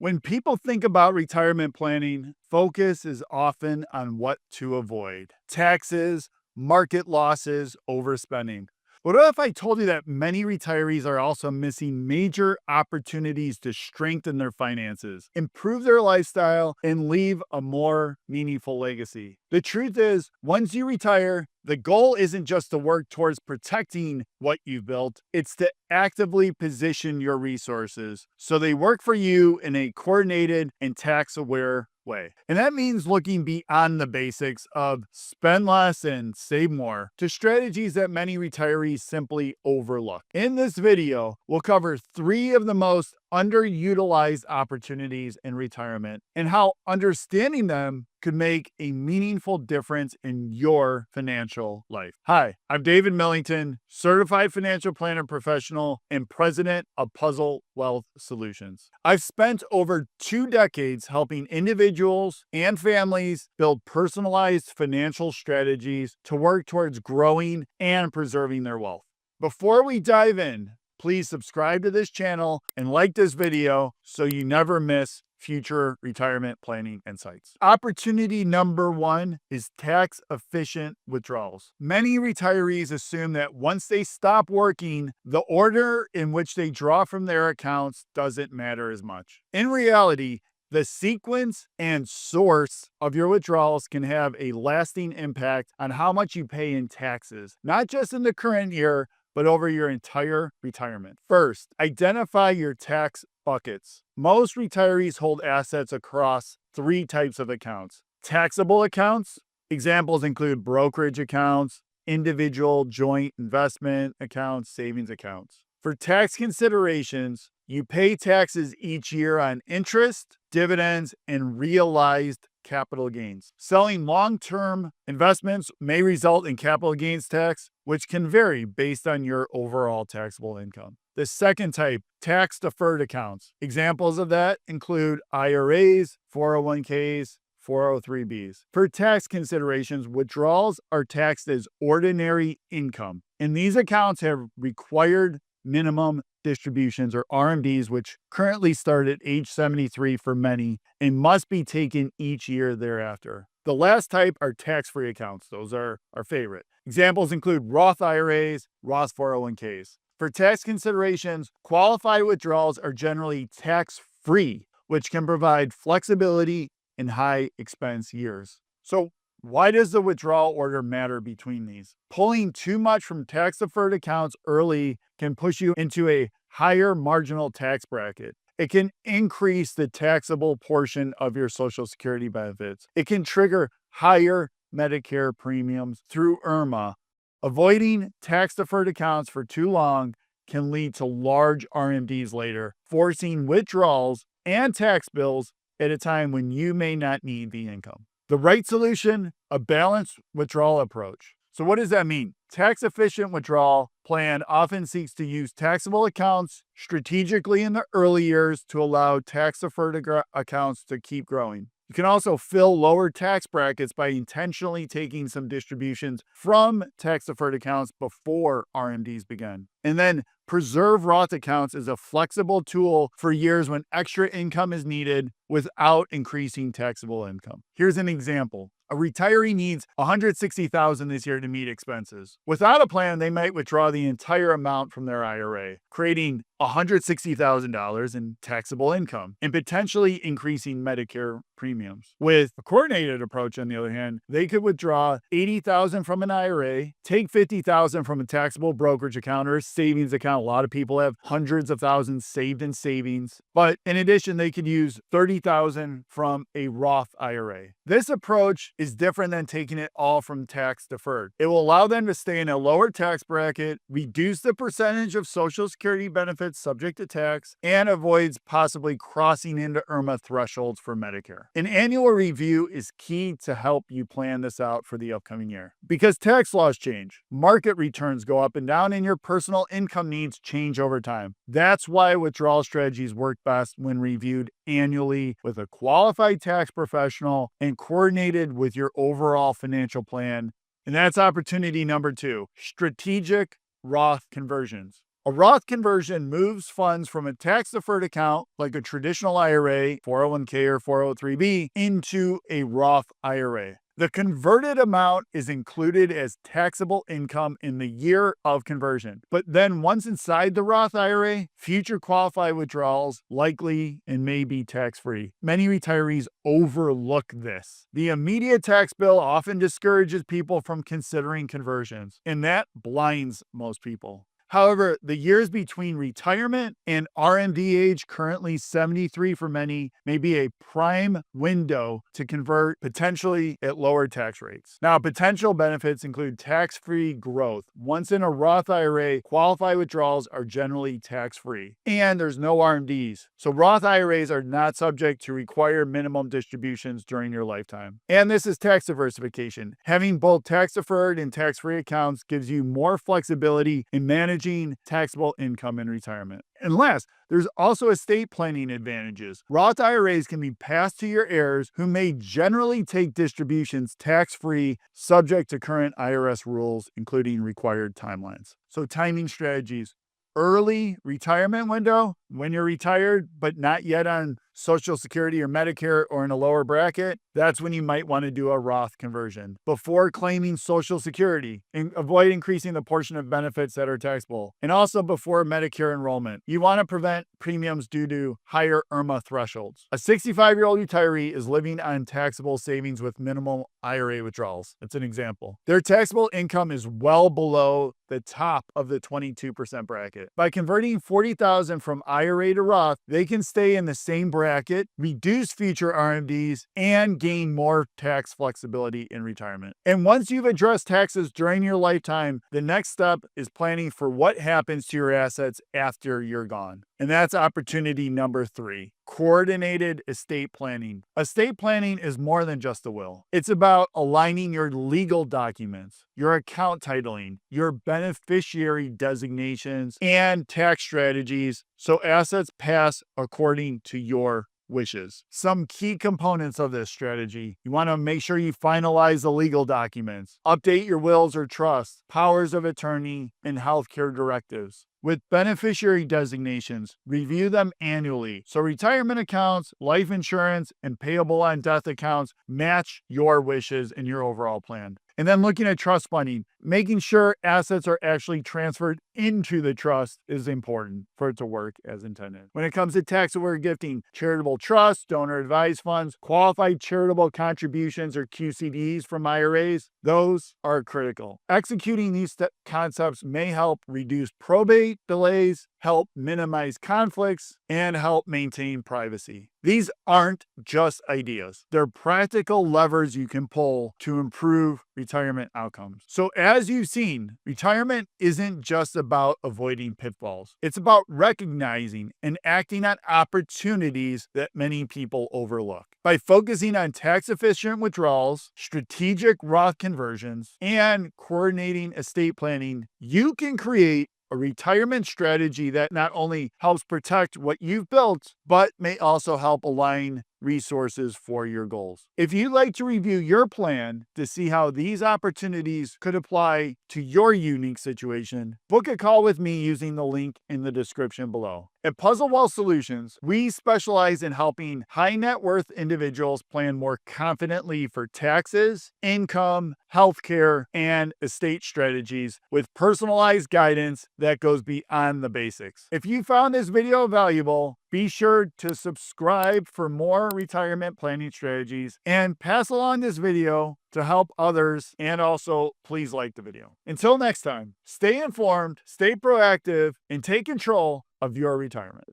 When people think about retirement planning, focus is often on what to avoid: taxes, market losses, overspending. What if I told you that many retirees are also missing major opportunities to strengthen their finances, improve their lifestyle, and leave a more meaningful legacy? The truth is, once you retire, the goal isn't just to work towards protecting what you've built, it's to actively position your resources so they work for you in a coordinated and tax aware way. And that means looking beyond the basics of spend less and save more to strategies that many retirees simply overlook. In this video, we'll cover 3 of the most underutilized opportunities in retirement and how understanding them could make a meaningful difference in your financial life. Hi, I'm David Millington, certified financial planner professional and president of Puzzle Wealth Solutions. I've spent over 2 decades helping individuals and families build personalized financial strategies to work towards growing and preserving their wealth. Before we dive in, please subscribe to this channel and like this video so you never miss future retirement planning insights. Opportunity number 1 is tax efficient withdrawals. Many retirees assume that once they stop working, the order in which they draw from their accounts doesn't matter as much. In reality, the sequence and source of your withdrawals can have a lasting impact on how much you pay in taxes, not just in the current year, but over your entire retirement. First, identify your tax buckets. Most retirees hold assets across 3 types of accounts. Taxable accounts, examples include brokerage accounts, individual joint investment accounts, savings accounts. For tax considerations, you pay taxes each year on interest, dividends, and realized capital gains. Selling long-term investments may result in capital gains tax, which can vary based on your overall taxable income. The second type, tax-deferred accounts. Examples of that include IRAs, 401ks, 403bs. For tax considerations, withdrawals are taxed as ordinary income, and these accounts have required minimum distributions, or RMDs, which currently start at age 73 for many and must be taken each year thereafter. The last type are tax-free accounts. Those are our favorite. Examples include Roth IRAs, Roth 401ks. For tax considerations, qualified withdrawals are generally tax-free, which can provide flexibility in high expense years. So why does the withdrawal order matter between these? Pulling too much from tax-deferred accounts early can push you into a higher marginal tax bracket. It can increase the taxable portion of your Social Security benefits. It can trigger higher Medicare premiums through IRMAA. Avoiding tax-deferred accounts for too long can lead to large RMDs later, forcing withdrawals and tax bills at a time when you may not need the income. The right solution, a balanced withdrawal approach. So what does that mean? Tax-efficient withdrawal plan often seeks to use taxable accounts strategically in the early years to allow tax-deferred accounts to keep growing. You can also fill lower tax brackets by intentionally taking some distributions from tax-deferred accounts before RMDs begin. And then preserve Roth accounts as a flexible tool for years when extra income is needed without increasing taxable income. Here's an example. A retiree needs $160,000 this year to meet expenses. Without a plan, they might withdraw the entire amount from their IRA, creating $160,000 in taxable income and potentially increasing Medicare premiums. With a coordinated approach, on the other hand, they could withdraw $80,000 from an IRA, take $50,000 from a taxable brokerage account or a savings account. A lot of people have hundreds of thousands saved in savings. But in addition, they could use $30,000 from a Roth IRA. This approach is different than taking it all from tax deferred. It will allow them to stay in a lower tax bracket, reduce the percentage of Social Security benefits subject to tax, and avoids possibly crossing into IRMAA thresholds for Medicare. An annual review is key to help you plan this out for the upcoming year. Because tax laws change, market returns go up and down, and your personal income needs change over time. That's why withdrawal strategies work best when reviewed annually with a qualified tax professional and coordinated with your overall financial plan. And that's opportunity number 2, strategic Roth conversions. A Roth conversion moves funds from a tax-deferred account, like a traditional IRA, 401k, or 403b, into a Roth IRA. The converted amount is included as taxable income in the year of conversion. But then once inside the Roth IRA, future qualified withdrawals likely and may be tax-free. Many retirees overlook this. The immediate tax bill often discourages people from considering conversions, and that blinds most people. However, the years between retirement and RMD age, currently 73 for many, may be a prime window to convert, potentially at lower tax rates. Now, potential benefits include tax-free growth. Once in a Roth IRA, qualified withdrawals are generally tax-free, and there's no RMDs. So Roth IRAs are not subject to required minimum distributions during your lifetime. And this is tax diversification. Having both tax-deferred and tax-free accounts gives you more flexibility in managing taxable income in retirement. And last, there's also estate planning advantages. Roth IRAs can be passed to your heirs, who may generally take distributions tax-free, subject to current IRS rules, including required timelines. So timing strategies. Early retirement window, when you're retired but not yet on Social Security or Medicare or in a lower bracket, that's when you might want to do a Roth conversion. Before claiming Social Security, and avoid increasing the portion of benefits that are taxable. And also before Medicare enrollment. You want to prevent premiums due to higher IRMAA thresholds. A 65-year-old retiree is living on taxable savings with minimal IRA withdrawals. That's an example. Their taxable income is well below the top of the 22% bracket. By converting $40,000 from IRA to Roth, they can stay in the same bracket, reduce future RMDs, and gain more tax flexibility in retirement. And once you've addressed taxes during your lifetime, the next step is planning for what happens to your assets after you're gone. And that's opportunity number 3. Coordinated estate planning. Estate planning is more than just a will. It's about aligning your legal documents, your account titling, your beneficiary designations, and tax strategies so assets pass according to your wishes. Some key components of this strategy. You want to make sure you finalize the legal documents, update your wills or trusts, powers of attorney, and healthcare directives. With beneficiary designations, review them annually so retirement accounts, life insurance, and payable on death accounts match your wishes and your overall plan. And then looking at trust funding, making sure assets are actually transferred into the trust is important for it to work as intended. When it comes to tax-aware gifting, charitable trusts, donor-advised funds, qualified charitable contributions or QCDs from IRAs, those are critical. Executing these concepts may help reduce probate delays, help minimize conflicts, and help maintain privacy. These aren't just ideas. They're practical levers you can pull to improve retirement outcomes. So as you've seen, retirement isn't just about avoiding pitfalls. It's about recognizing and acting on opportunities that many people overlook. By focusing on tax-efficient withdrawals, strategic Roth conversions, and coordinating estate planning, you can create a retirement strategy that not only helps protect what you've built, but may also help align resources for your goals. If you'd like to review your plan to see how these opportunities could apply to your unique situation, book a call with me using the link in the description below. At Puzzle Wall Solutions, we specialize in helping high net worth individuals plan more confidently for taxes, income, healthcare, and estate strategies with personalized guidance that goes beyond the basics. If you found this video valuable, be sure to subscribe for more retirement planning strategies and pass along this video to help others, and also please like the video. Until next time, stay informed, stay proactive, and take control of your retirement.